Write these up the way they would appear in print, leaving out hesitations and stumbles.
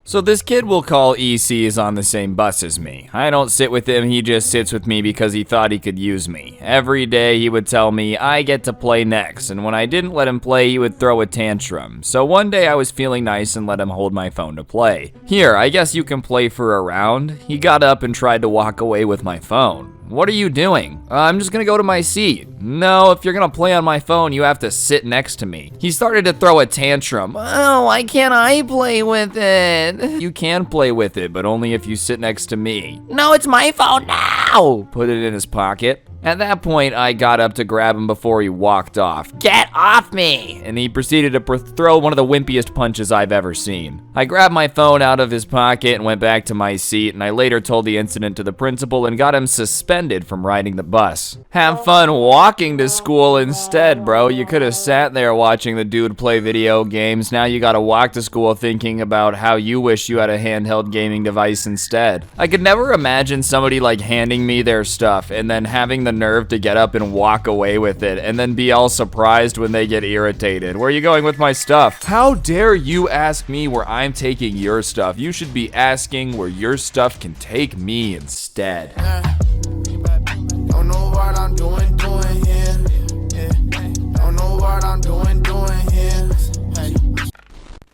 So this kid we'll call EC is on the same bus as me. I don't sit with him, he just sits with me because he thought he could use me. Every day he would tell me I get to play next, and when I didn't let him play, he would throw a tantrum. So one day I was feeling nice and let him hold my phone to play. Here, I guess you can play for a round. He got up and tried to walk away with my phone. What are you doing? I'm just gonna go to my seat. No, if you're gonna play on my phone, you have to sit next to me. He started to throw a tantrum. Oh, why can't I play with it? You can play with it, but only if you sit next to me. No, it's my phone now! Put it in his pocket. At that point, I got up to grab him before he walked off. Get off me! And he proceeded to throw one of the wimpiest punches I've ever seen. I grabbed my phone out of his pocket and went back to my seat, and I later told the incident to the principal and got him suspended from riding the bus. Have fun walking to school instead, bro. You could have sat there watching the dude play video games. Now you gotta walk to school thinking about how you wish you had a handheld gaming device instead. I could never imagine somebody like handing me their stuff and then having the nerve to get up and walk away with it and then be all surprised when they get irritated. Where are you going with my stuff? How dare you ask me where I'm taking your stuff? You should be asking where your stuff can take me instead. Don't know what I'm doing here. Don't know what I'm doing here.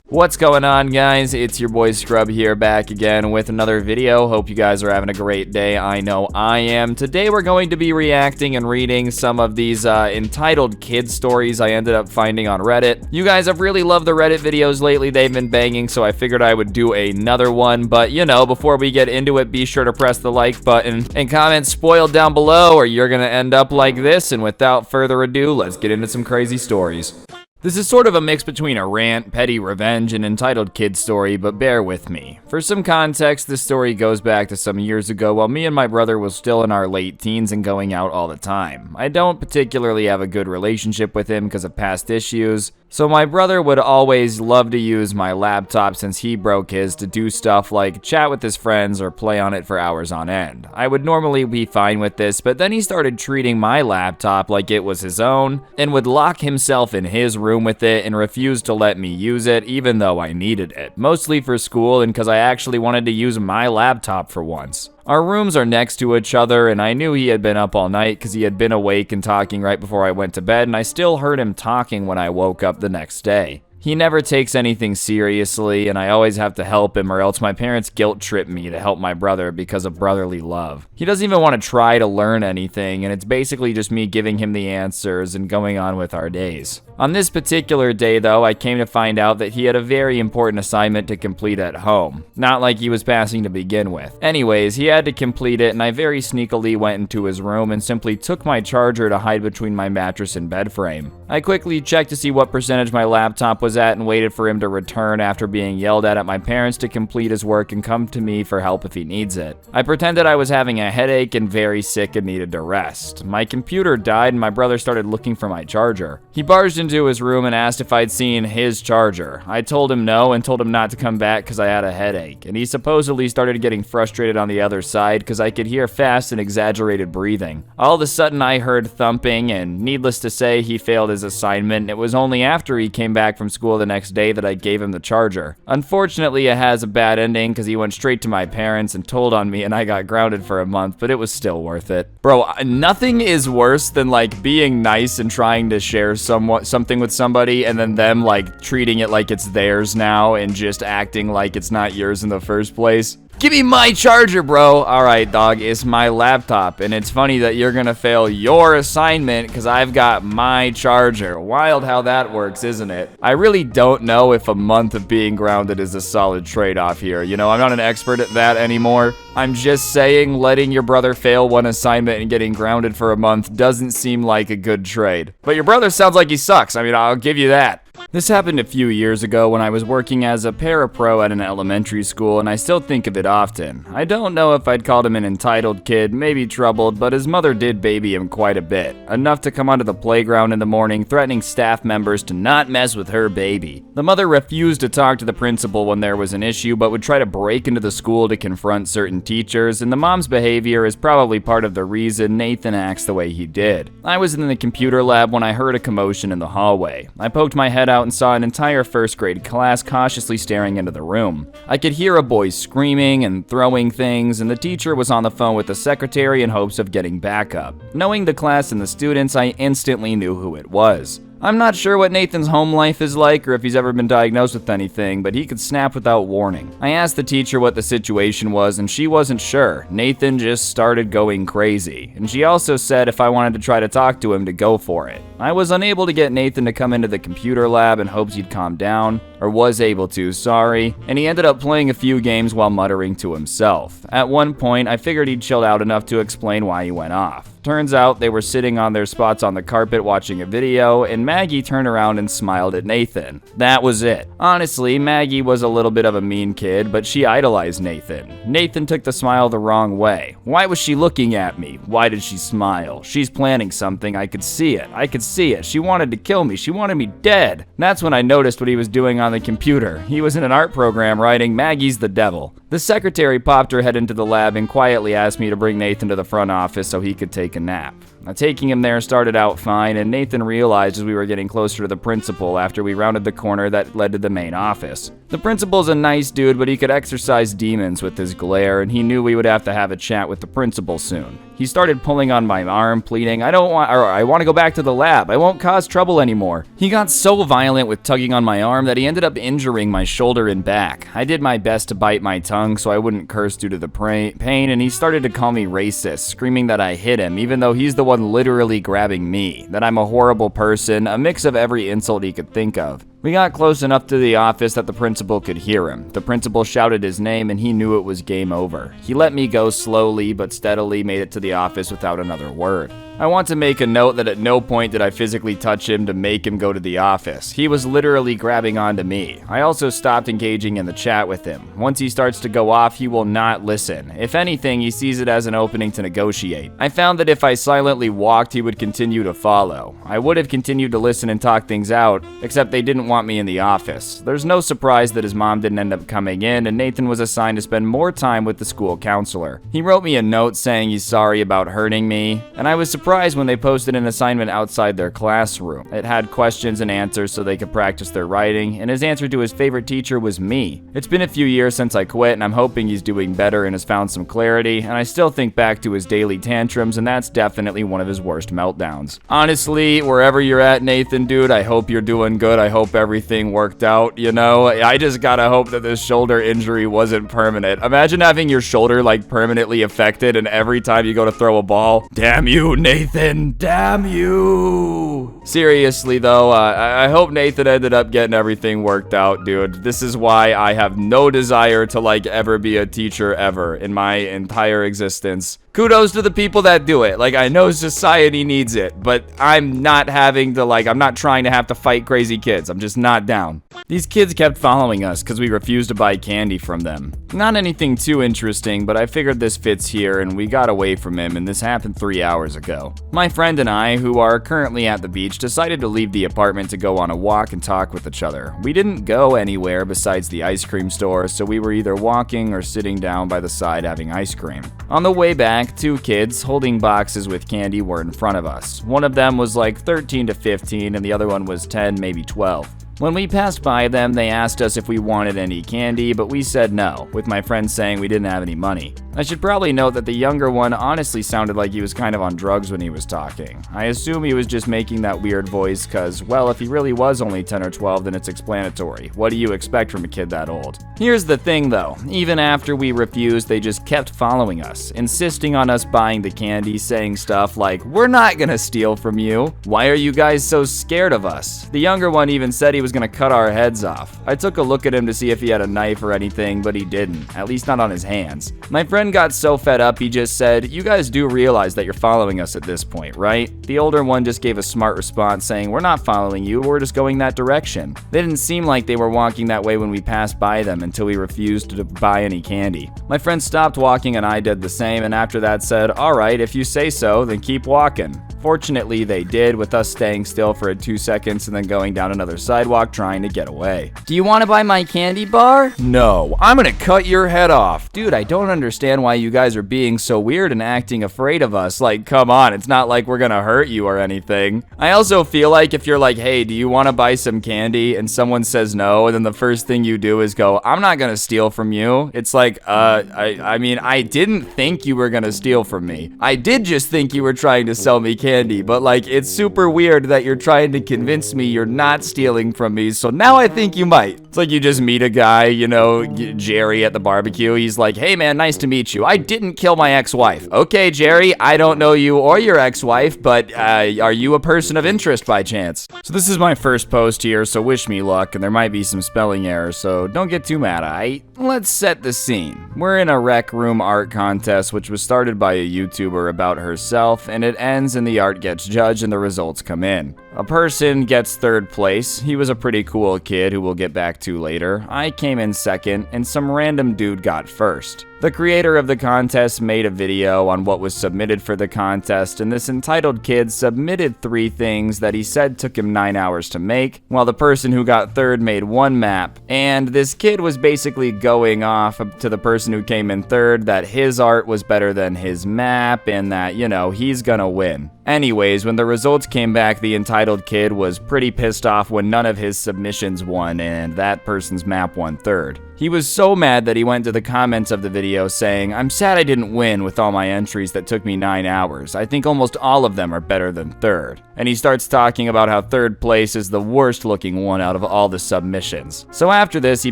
What's going on, guys? It's your boy Scrub here, back again with another video. Hope you guys are having a great day. I know I am. Today we're going to be reacting and reading some of these entitled kid stories I ended up finding on Reddit. You guys have really loved the Reddit videos lately. They've been banging, so I figured I would do another one. But, you know, before we get into it, be sure to press the like button and comment spoiled down below, or you're gonna end up like this. And without further ado, let's get into some crazy stories. This is sort of a mix between a rant, petty revenge, and entitled kid story, but bear with me. For some context, this story goes back to some years ago while me and my brother was still in our late teens and going out all the time. I don't particularly have a good relationship with him because of past issues, so my brother would always love to use my laptop since he broke his to do stuff like chat with his friends or play on it for hours on end. I would normally be fine with this, but then he started treating my laptop like it was his own and would lock himself in his room with it and refused to let me use it even though I needed it, mostly for school and because I actually wanted to use my laptop for once. Our rooms are next to each other, and I knew he had been up all night because he had been awake and talking right before I went to bed, and I still heard him talking when I woke up the next day. He never takes anything seriously, and I always have to help him or else my parents guilt trip me to help my brother because of brotherly love. He doesn't even want to try to learn anything, and it's basically just me giving him the answers and going on with our days. On this particular day, though, I came to find out that he had a very important assignment to complete at home. Not like he was passing to begin with. Anyways, he had to complete it, and I very sneakily went into his room and simply took my charger to hide between my mattress and bed frame. I quickly checked to see what percentage my laptop was at and waited for him to return after being yelled at my parents to complete his work and come to me for help if he needs it. I pretended I was having a headache and very sick and needed to rest. My computer died and my brother started looking for my charger. He barged into his room and asked if I'd seen his charger. I told him no and told him not to come back because I had a headache, and he supposedly started getting frustrated on the other side because I could hear fast and exaggerated breathing. All of a sudden I heard thumping, and needless to say, he failed his assignment. It was only after he came back from school the next day that I gave him the charger. Unfortunately, it has a bad ending because he went straight to my parents and told on me and I got grounded for a month, but it was still worth it. Bro, nothing is worse than like being nice and trying to share something with somebody and then them like treating it like it's theirs now and just acting like it's not yours in the first place. Give me my charger, bro. All right, dog, it's my laptop, and it's funny that you're gonna fail your assignment because I've got my charger. Wild how that works, isn't it? I really don't know if a month of being grounded is a solid trade-off here. You know, I'm not an expert at that anymore. I'm just saying letting your brother fail one assignment and getting grounded for a month doesn't seem like a good trade. But your brother sounds like he sucks. I mean, I'll give you that. This happened a few years ago when I was working as a parapro at an elementary school, and I still think of it often. I don't know if I'd called him an entitled kid, maybe troubled, but his mother did baby him quite a bit. Enough to come onto the playground in the morning threatening staff members to not mess with her baby. The mother refused to talk to the principal when there was an issue, but would try to break into the school to confront certain teachers, and the mom's behavior is probably part of the reason Nathan acts the way he did. I was in the computer lab when I heard a commotion in the hallway. I poked my head out out and saw an entire first grade class cautiously staring into the room. I could hear a boy screaming and throwing things, and the teacher was on the phone with the secretary in hopes of getting backup. Knowing the class and the students, I instantly knew who it was. I'm not sure what Nathan's home life is like or if he's ever been diagnosed with anything, but he could snap without warning. I asked the teacher what the situation was and she wasn't sure. Nathan just started going crazy. And she also said if I wanted to try to talk to him to go for it. I was unable to get Nathan to come into the computer lab in hopes he'd calm down, or was able to, sorry, and he ended up playing a few games while muttering to himself. At one point, I figured he'd chilled out enough to explain why he went off. Turns out they were sitting on their spots on the carpet watching a video, and Maggie turned around and smiled at Nathan. That was it. Honestly, Maggie was a little bit of a mean kid, but she idolized Nathan. Nathan took the smile the wrong way. Why was she looking at me? Why did she smile? She's planning something. I could see it. She wanted to kill me. She wanted me dead. That's when I noticed what he was doing on the computer. He was in an art program writing "Maggie's the devil." The secretary popped her head into the lab and quietly asked me to bring Nathan to the front office so he could take a nap. Taking him there started out fine, and Nathan realized as we were getting closer to the principal after we rounded the corner that led to the main office. The principal's a nice dude, but he could exorcise demons with his glare, and he knew we would have to have a chat with the principal soon. He started pulling on my arm, pleading, I want to go back to the lab. I won't cause trouble anymore. He got so violent with tugging on my arm that he ended up injuring my shoulder and back. I did my best to bite my tongue so I wouldn't curse due to the pain, and he started to call me racist, screaming that I hit him, even though he's the one literally grabbing me, that I'm a horrible person, a mix of every insult he could think of. We got close enough to the office that the principal could hear him. The principal shouted his name and he knew it was game over. He let me go slowly but steadily made it to the office without another word. I want to make a note that at no point did I physically touch him to make him go to the office. He was literally grabbing onto me. I also stopped engaging in the chat with him. Once he starts to go off, he will not listen. If anything, he sees it as an opening to negotiate. I found that if I silently walked, he would continue to follow. I would have continued to listen and talk things out, except they didn't want me in the office. There's no surprise that his mom didn't end up coming in, and Nathan was assigned to spend more time with the school counselor. He wrote me a note saying he's sorry about hurting me, and I was surprised when they posted an assignment outside their classroom. It had questions and answers so they could practice their writing, and his answer to his favorite teacher was me. It's been a few years since I quit, and I'm hoping he's doing better and has found some clarity, and I still think back to his daily tantrums, and that's definitely one of his worst meltdowns. Honestly, wherever you're at, Nathan, dude, I hope you're doing good. I hope everything worked out, you know? I just gotta hope that this shoulder injury wasn't permanent. Imagine having your shoulder, like, permanently affected, and every time you go to throw a ball, damn you, Nathan, damn you. Seriously, though, I hope Nathan ended up getting everything worked out, dude. This is why I have no desire to, like, ever be a teacher ever in my entire existence. Kudos to the people that do it. Like, I know society needs it, but I'm not having to, I'm not trying to have to fight crazy kids. I'm just not down. These kids kept following us because we refused to buy candy from them. Not anything too interesting, but I figured this fits here, and we got away from him, and this happened 3 hours ago. My friend and I, who are currently at the beach, decided to leave the apartment to go on a walk and talk with each other. We didn't go anywhere besides the ice cream store, so we were either walking or sitting down by the side having ice cream. On the way back, 2 kids holding boxes with candy were in front of us. One of them was like 13 to 15 and the other one was 10, maybe 12. When we passed by them, they asked us if we wanted any candy, but we said no, with my friend saying we didn't have any money. I should probably note that the younger one honestly sounded like he was kind of on drugs when he was talking. I assume he was just making that weird voice cause, well, if he really was only 10 or 12, then it's explanatory. What do you expect from a kid that old? Here's the thing though, even after we refused, they just kept following us, insisting on us buying the candy, saying stuff like, we're not gonna steal from you. Why are you guys so scared of us? The younger one even said he was gonna cut our heads off. I took a look at him to see if he had a knife or anything, but he didn't, at least not on his hands. My friend got so fed up, he just said, you guys do realize that you're following us at this point, right? The older one just gave a smart response saying, we're not following you, we're just going that direction. They didn't seem like they were walking that way when we passed by them until we refused to buy any candy. My friend stopped walking and I did the same, and after that said, alright, if you say so, then keep walking. Fortunately, they did, with us staying still for 2 seconds and then going down another sidewalk sidewalk trying to get away. Do you want to buy my candy bar? No, I'm gonna cut your head off. Dude, I don't understand why you guys are being so weird and acting afraid of us. Like, come on, it's not like we're gonna hurt you or anything. I also feel like if you're like, hey, do you want to buy some candy? And someone says no, and then the first thing you do is go, I'm not gonna steal from you. It's like, I mean, I didn't think you were gonna steal from me. I did just think you were trying to sell me candy, but like, it's super weird that you're trying to convince me you're not stealing from me, so now I think you might. It's like you just meet a guy, you know, Jerry at the barbecue. He's like, hey man, nice to meet you. I didn't kill my ex-wife. Okay, Jerry, I don't know you or your ex-wife, but are you a person of interest by chance? So this is my first post here, so wish me luck, and there might be some spelling errors, so don't get too mad, aight? Let's set the scene. We're in a rec room art contest, which was started by a YouTuber about herself, and it ends and the art gets judged and the results come in. A person gets third place. He was a pretty cool kid who we'll get back to later. I came in second, and some random dude got first. The creator of the contest made a video on what was submitted for the contest, and this entitled kid submitted 3 things that he said took him 9 hours to make, while the person who got third made 1 map. And this kid was basically going off to the person who came in third that his art was better than his map, and that, you know, he's gonna win. Anyways, when the results came back, the entitled kid was pretty pissed off when none of his submissions won and that person's map won third. He was so mad that he went to the comments of the video saying, I'm sad I didn't win with all my entries that took me 9 hours. I think almost all of them are better than third. And he starts talking about how third place is the worst looking one out of all the submissions. So after this, he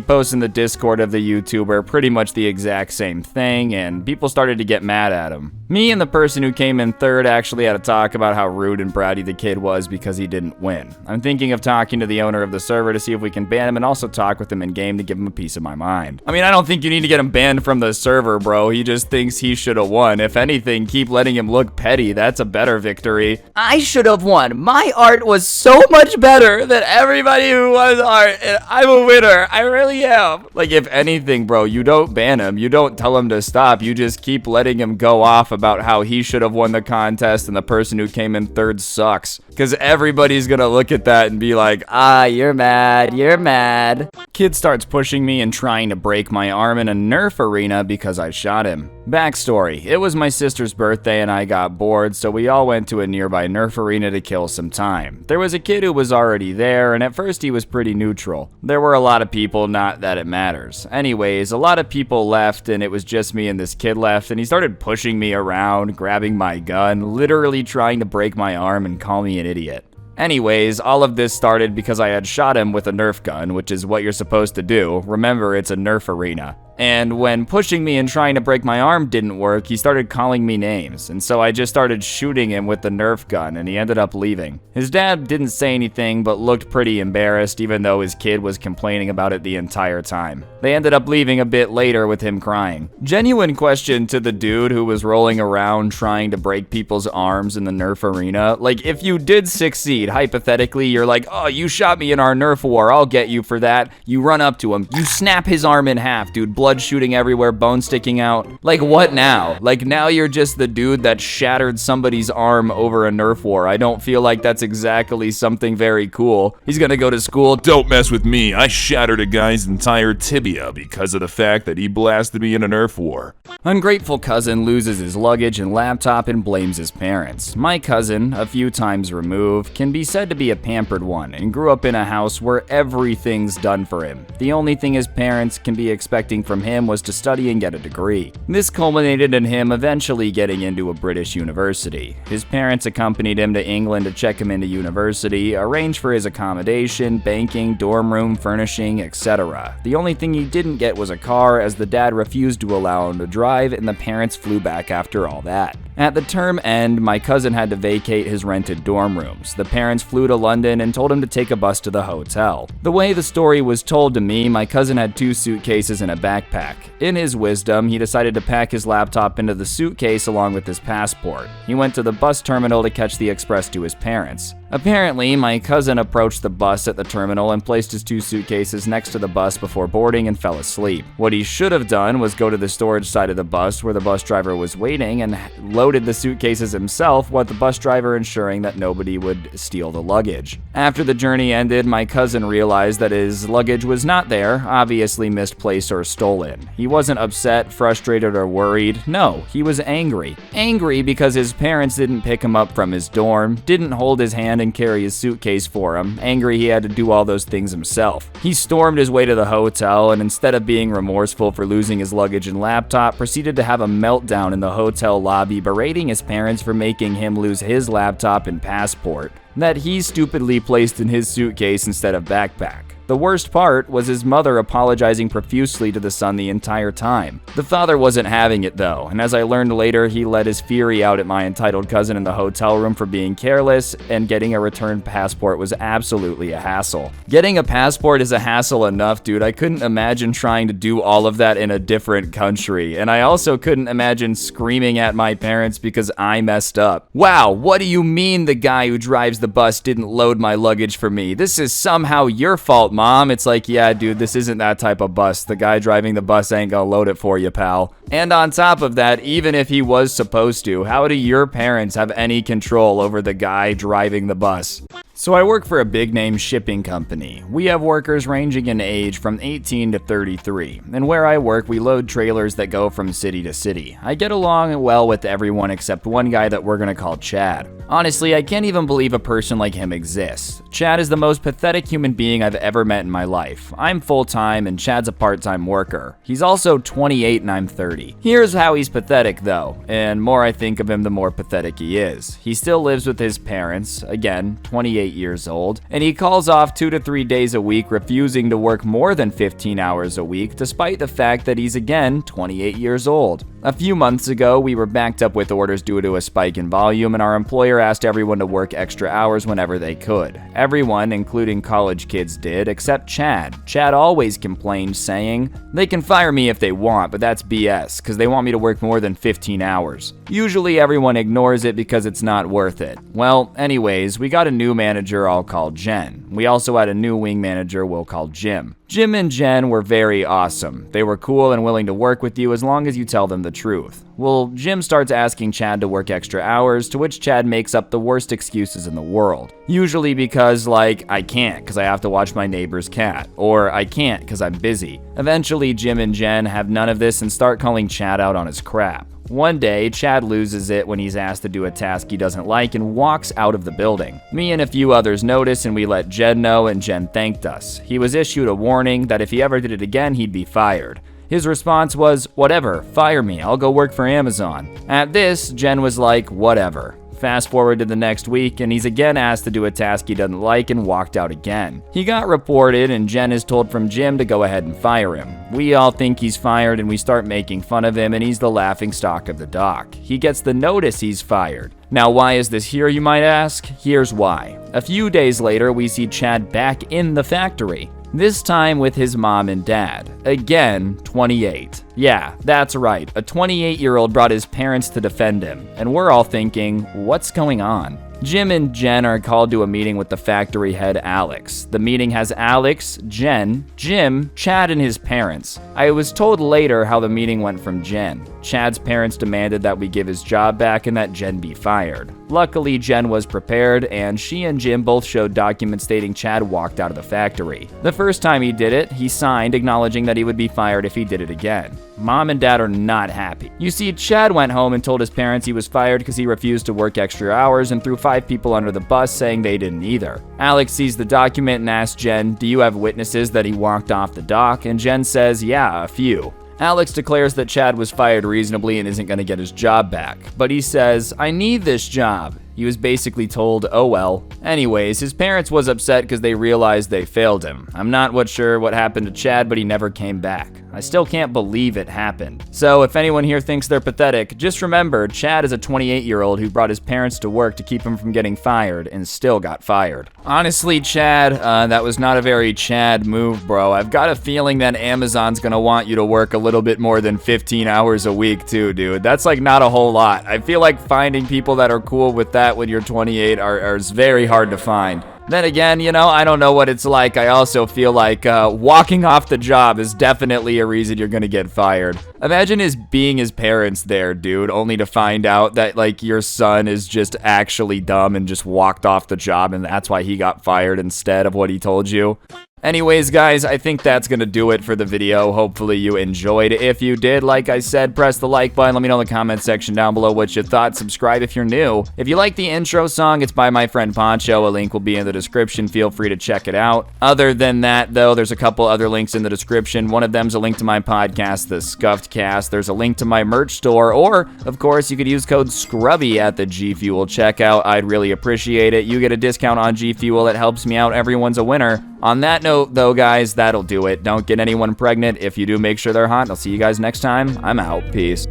posts in the Discord of the YouTuber pretty much the exact same thing, and people started to get mad at him. Me and the person who came in third actually had a talk about how rude and bratty the kid was because he didn't win. I'm thinking of talking to the owner of the server to see if we can ban him and also talk with him in game to give him a piece of my mind. I mean, I don't think you need to get him banned from the server, bro. He just thinks he should have won. If anything, keep letting him look petty. That's a better victory. I should have won. My art was so much better than everybody who was art, and I'm a winner. I really am. Like, if anything, bro, you don't ban him. You don't tell him to stop. You just keep letting him go off about how he should have won the contest and the person who came in third sucks. Because everybody's gonna look at that and be like, ah, you're mad, you're mad. Kid starts pushing me and trying to break my arm in a Nerf arena because I shot him. Backstory, it was my sister's birthday and I got bored, so we all went to a nearby Nerf arena to kill some time. There was a kid who was already there, and at first he was pretty neutral. There were a lot of people, not that it matters. Anyways, a lot of people left and it was just me and this kid left, and he started pushing me around, grabbing my gun, literally trying to break my arm and call me an idiot. Anyways, all of this started because I had shot him with a Nerf gun, which is what you're supposed to do. Remember, it's a Nerf arena. And when pushing me and trying to break my arm didn't work, he started calling me names, and so I just started shooting him with the Nerf gun, and he ended up leaving. His dad didn't say anything, but looked pretty embarrassed, even though his kid was complaining about it the entire time. They ended up leaving a bit later with him crying. Genuine question to the dude who was rolling around trying to break people's arms in the Nerf arena. Like, if you did succeed, hypothetically, you're like, oh, you shot me in our Nerf war, I'll get you for that. You run up to him, you snap his arm in half, dude, blood shooting everywhere, bone sticking out. Like, what now? Like, now you're just the dude that shattered somebody's arm over a Nerf war. I don't feel like that's exactly something very cool. He's gonna go to school. Don't mess with me. I shattered a guy's entire tibia because of the fact that he blasted me in a Nerf war. Ungrateful cousin loses his luggage and laptop and blames his parents. My cousin, a few times removed, can be said to be a pampered one and grew up in a house where everything's done for him. The only thing his parents can be expecting from him was to study and get a degree. This culminated in him eventually getting into a British university. His parents accompanied him to England to check him into university, arrange for his accommodation, banking, dorm room, furnishing, etc. The only thing he didn't get was a car, as the dad refused to allow him to drive, and the parents flew back after all that. At the term end, my cousin had to vacate his rented dorm rooms. The parents flew to London and told him to take a bus to the hotel. The way the story was told to me, my cousin had 2 suitcases and a backpack. In his wisdom, he decided to pack his laptop into the suitcase along with his passport. He went to the bus terminal to catch the express to his parents. Apparently, my cousin approached the bus at the terminal and placed his 2 suitcases next to the bus before boarding and fell asleep. What he should have done was go to the storage side of the bus where the bus driver was waiting and loaded the suitcases himself, with the bus driver ensuring that nobody would steal the luggage. After the journey ended, my cousin realized that his luggage was not there, obviously misplaced or stolen. He wasn't upset, frustrated, or worried. No, he was angry. Angry because his parents didn't pick him up from his dorm, didn't hold his hand and carry his suitcase for him. Angry he had to do all those things himself. He stormed his way to the hotel and instead of being remorseful for losing his luggage and laptop, proceeded to have a meltdown in the hotel lobby, berating his parents for making him lose his laptop and passport that he stupidly placed in his suitcase instead of backpack. The worst part was his mother apologizing profusely to the son the entire time. The father wasn't having it though, and as I learned later, he let his fury out at my entitled cousin in the hotel room for being careless, and getting a return passport was absolutely a hassle. Getting a passport is a hassle enough, dude. I couldn't imagine trying to do all of that in a different country, and I also couldn't imagine screaming at my parents because I messed up. Wow, what do you mean the guy who drives the bus didn't load my luggage for me? This is somehow your fault, Mom. It's like, yeah, dude, this isn't that type of bus. The guy driving the bus ain't gonna load it for you, pal. And on top of that, even if he was supposed to, how do your parents have any control over the guy driving the bus? So I work for a big-name shipping company. We have workers ranging in age from 18 to 33, and where I work, we load trailers that go from city to city. I get along well with everyone except one guy that we're gonna call Chad. Honestly, I can't even believe a person like him exists. Chad is the most pathetic human being I've ever met in my life. I'm full-time and Chad's a part-time worker. He's also 28 and I'm 30. Here's how he's pathetic though, and more I think of him the more pathetic he is. He still lives with his parents, again, 28 years old, and he calls off 2 to 3 days a week, refusing to work more than 15 hours a week, despite the fact that he's again 28 years old. A few months ago, we were backed up with orders due to a spike in volume, and our employer asked everyone to work extra hours whenever they could. Everyone, including college kids, did, except Chad. Chad always complained, saying, "They can fire me if they want, but that's BS, because they want me to work more than 15 hours. Usually everyone ignores it because it's not worth it. Well, anyways, we got a new manager I'll call Jen. We also had a new wing manager we'll call Jim. Jim and Jen were very awesome. They were cool and willing to work with you as long as you tell them the truth. Well, Jim starts asking Chad to work extra hours, to which Chad makes up the worst excuses in the world. Usually because, like, I can't because I have to watch my neighbor's cat, or I can't because I'm busy. Eventually, Jim and Jen have none of this and start calling Chad out on his crap. One day, Chad loses it when he's asked to do a task he doesn't like and walks out of the building. Me and a few others notice and we let Jen know, and Jen thanked us. He was issued a warning that if he ever did it again, he'd be fired. His response was, "Whatever, fire me, I'll go work for Amazon." At this, Jen was like, "Whatever." Fast forward to the next week, and he's again asked to do a task he doesn't like and walked out again. He got reported, and Jen is told from Jim to go ahead and fire him. We all think he's fired, and we start making fun of him, and he's the laughingstock of the dock. He gets the notice he's fired. Now, why is this here, you might ask? Here's why. A few days later, we see Chad back in the factory. This time with his mom and dad. Again, 28. Yeah, that's right. A 28-year-old brought his parents to defend him. And we're all thinking, what's going on? Jim and Jen are called to a meeting with the factory head, Alex. The meeting has Alex, Jen, Jim, Chad, and his parents. I was told later how the meeting went from Jen. Chad's parents demanded that we give his job back and that Jen be fired. Luckily, Jen was prepared, and she and Jim both showed documents stating Chad walked out of the factory. The first time he did it, he signed acknowledging that he would be fired if he did it again. Mom and dad are not happy. You see, Chad went home and told his parents he was fired because he refused to work extra hours and threw 5 people under the bus, saying they didn't either. Alex sees the document and asks Jen, "Do you have witnesses that he walked off the dock?" And Jen says, "Yeah, a few." Alex declares that Chad was fired reasonably and isn't going to get his job back. But he says, "I need this job." He was basically told, oh well. Anyways, his parents was upset because they realized they failed him. I'm not sure what happened to Chad, but he never came back. I still can't believe it happened. So if anyone here thinks they're pathetic, just remember, Chad is a 28-year-old who brought his parents to work to keep him from getting fired and still got fired. Honestly, Chad, that was not a very Chad move, bro. I've got a feeling that Amazon's gonna want you to work a little bit more than 15 hours a week too, dude. That's like not a whole lot. I feel like finding people that are cool with that when you're 28 is very hard to find. Then again, you know, I don't know what it's like. I also feel like walking off the job is definitely a reason you're gonna get fired. Imagine being his parents there, dude, only to find out that, like, your son is just actually dumb and just walked off the job and that's why he got fired instead of what he told you. Anyways, guys, I think that's gonna do it for the video. Hopefully you enjoyed. If you did, like I said, press the like button. Let me know in the comment section down below what you thought. Subscribe if you're new. If you like the intro song, it's by my friend Pancho. A link will be in the description. Feel free to check it out. Other than that, though, there's a couple other links in the description. One of them's a link to my podcast, The Scuffed Cast. There's a link to my merch store, or, of course, you could use code Scrubby at the G Fuel checkout. I'd really appreciate it. You get a discount on G Fuel. It helps me out. Everyone's a winner. On that note, though, guys, that'll do it. Don't get anyone pregnant. If you do, make sure they're hot. I'll see you guys next time. I'm out. Peace.